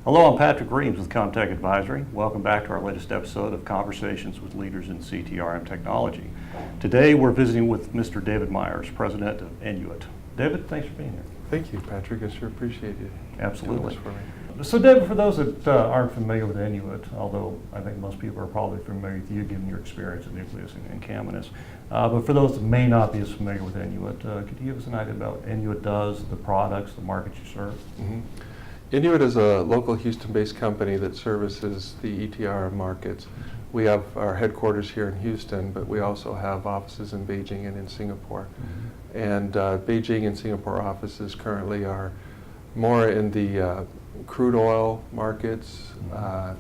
Hello, I'm Patrick Reams with Comtech Advisory. Welcome back to our latest episode of Conversations with Leaders in CTRM Technology. Today we're visiting with Mr. David Meyers, President of Enuit. David, thanks for being here. Thank you, Patrick. I sure appreciate you. Absolutely. Doing this for me. So David, for those that aren't familiar with Enuit, although I think most people are probably familiar with you given your experience at Nucleus and Caminus, but for those that may not be as familiar with Enuit, could you give us an idea about what Enuit does, the products, the markets you serve? Mm-hmm. Enuit is a local Houston-based company that services the ETRM markets. We have our headquarters here in Houston, but we also have offices in Beijing and in Singapore. Mm-hmm. And Beijing and Singapore offices currently are more in the crude oil markets,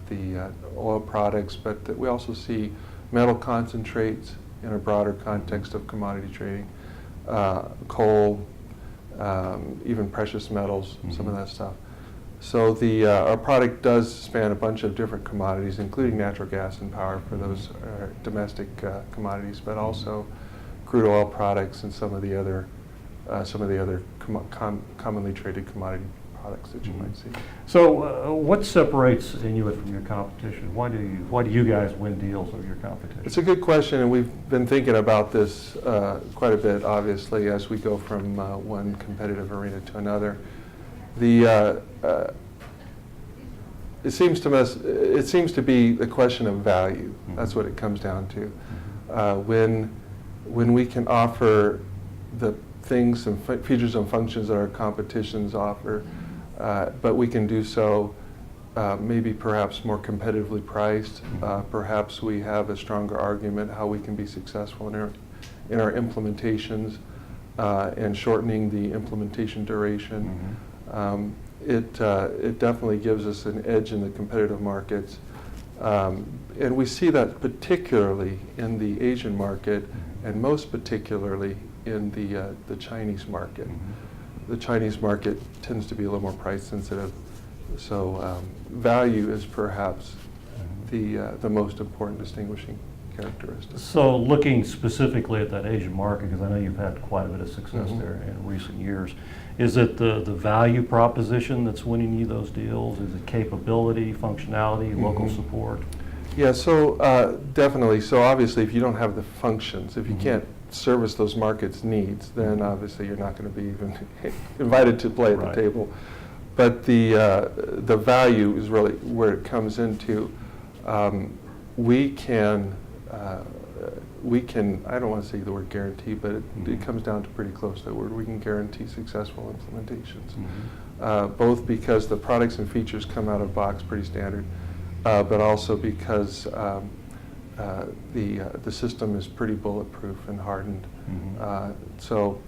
the oil products, but we also see metal concentrates in a broader context of commodity trading, coal, even precious metals, some of that stuff. So our product does span a bunch of different commodities, including natural gas and power for those domestic commodities, but also crude oil products and some of the other commonly traded commodity products that you might see. So what separates Enuit from your competition? Why do you guys win deals over your competition? It's a good question, and we've been thinking about this quite a bit, obviously, as we go from one competitive arena to another. It seems to be the question of value. That's what it comes down to. When we can offer the things and features and functions that our competitions offer, but we can do so maybe perhaps more competitively priced. Perhaps we have a stronger argument how we can be successful in our implementations and shortening the implementation duration. It definitely gives us an edge in the competitive markets. And we see that particularly in the Asian market and most particularly in the Chinese market. The Chinese market tends to be a little more price sensitive. So value is perhaps the most important distinguishing characteristic. So looking specifically at that Asian market, because I know you've had quite a bit of success there in recent years, is it the value proposition that's winning you those deals? Is it capability, functionality, local support? Yeah, so definitely. So obviously if you don't have the functions, if you can't service those markets' needs, then obviously you're not going to be even invited to play at the table. But the value is really where it comes into. We can, I don't want to say the word guarantee, but it comes down to pretty close to that word. We can guarantee successful implementations, both because the products and features come out of box pretty standard, but also because the system is pretty bulletproof and hardened. So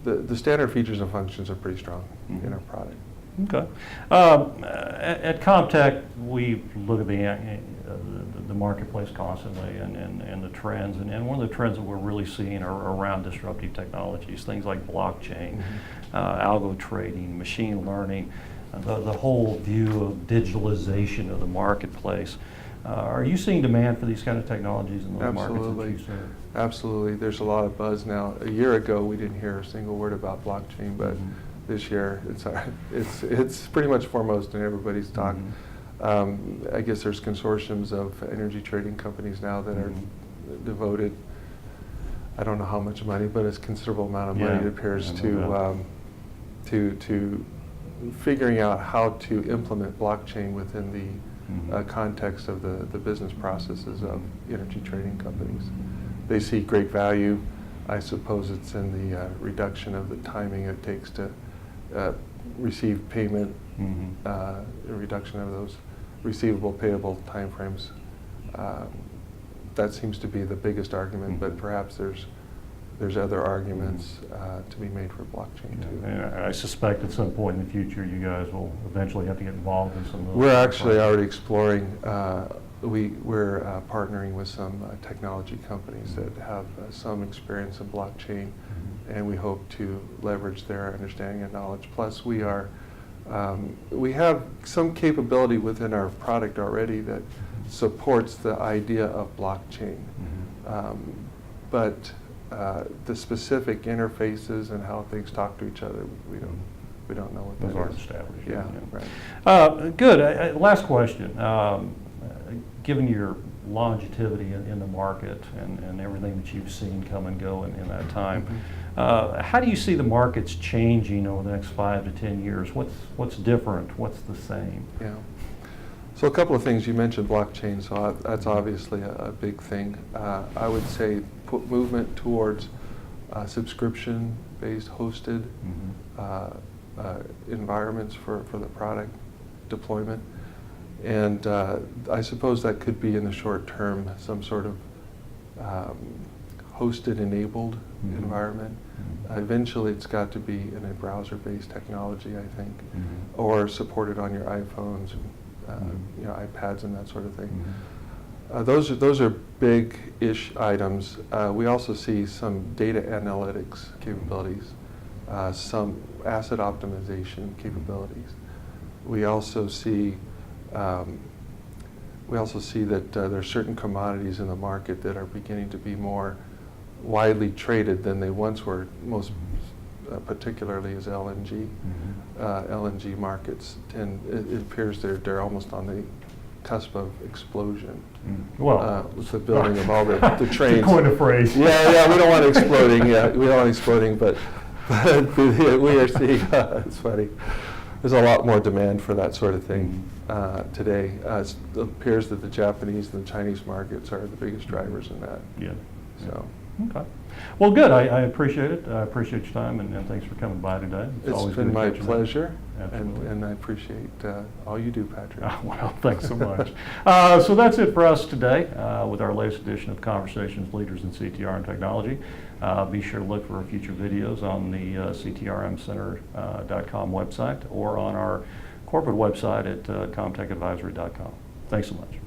the standard features and functions are pretty strong in our product. Okay. At Comtech, we look at the marketplace constantly and the trends, and one of the trends that we're really seeing are around disruptive technologies, things like blockchain, algo trading, machine learning, the whole view of digitalization of the marketplace. Are you seeing demand for these kind of technologies in those markets that you serve? Absolutely. There's a lot of buzz now. A year ago, we didn't hear a single word about blockchain, but this year, it's pretty much foremost in everybody's talk. I guess there's consortiums of energy trading companies now that are devoted, I don't know how much money, but it's a considerable amount of money, it appears, to figuring out how to implement blockchain within the context of the business processes of energy trading companies. They see great value. I suppose it's in the reduction of the timing it takes to receive payment, a reduction of those receivable, payable timeframes. That seems to be the biggest argument, but perhaps there's other arguments to be made for blockchain too. And I suspect at some point in the future you guys will eventually have to get involved in some of those. We're actually already exploring, we're partnering with some technology companies that have some experience in blockchain, and we hope to leverage their understanding and knowledge. Plus we have some capability within our product already that supports the idea of blockchain. But the specific interfaces and how things talk to each other, We don't know what Those that aren't is. established. Yeah, yet, right. Good. Last question. Given your longevity in the market and everything that you've seen come and go in that time, how do you see the markets changing over the next 5 to 10 years? What's different? What's the same? Yeah. So a couple of things. You mentioned blockchain, so that's obviously a big thing. I would say movement towards subscription-based hosted environments for the product deployment. And I suppose that could be in the short term some sort of hosted enabled environment. Eventually it's got to be in a browser-based technology, I think, or supported on your iPhones and you know, iPads and that sort of thing. Those are big-ish items. We also see some data analytics capabilities, some asset optimization capabilities. We also see that there are certain commodities in the market that are beginning to be more widely traded than they once were, most particularly as LNG. LNG markets, and it appears they're almost on the cusp of explosion. Well, with the building of all the trains. to coin a phrase. Yeah, we don't want exploding. Yeah, we don't want exploding, but we are seeing. It's funny. There's a lot more demand for that sort of thing today. It appears that the Japanese and the Chinese markets are the biggest drivers in that. Yeah. So. Okay. Well, good. I appreciate it. I appreciate your time, and thanks for coming by today. It's always been good to my catch you. pleasure, Absolutely. and I appreciate all you do, Patrick. Well, thanks so much. So that's it for us today with our latest edition of Conversations Leaders in CTRM Technology. Be sure to look for future videos on the CTRMcenter.com website or on our corporate website at comtechadvisory.com. Thanks so much.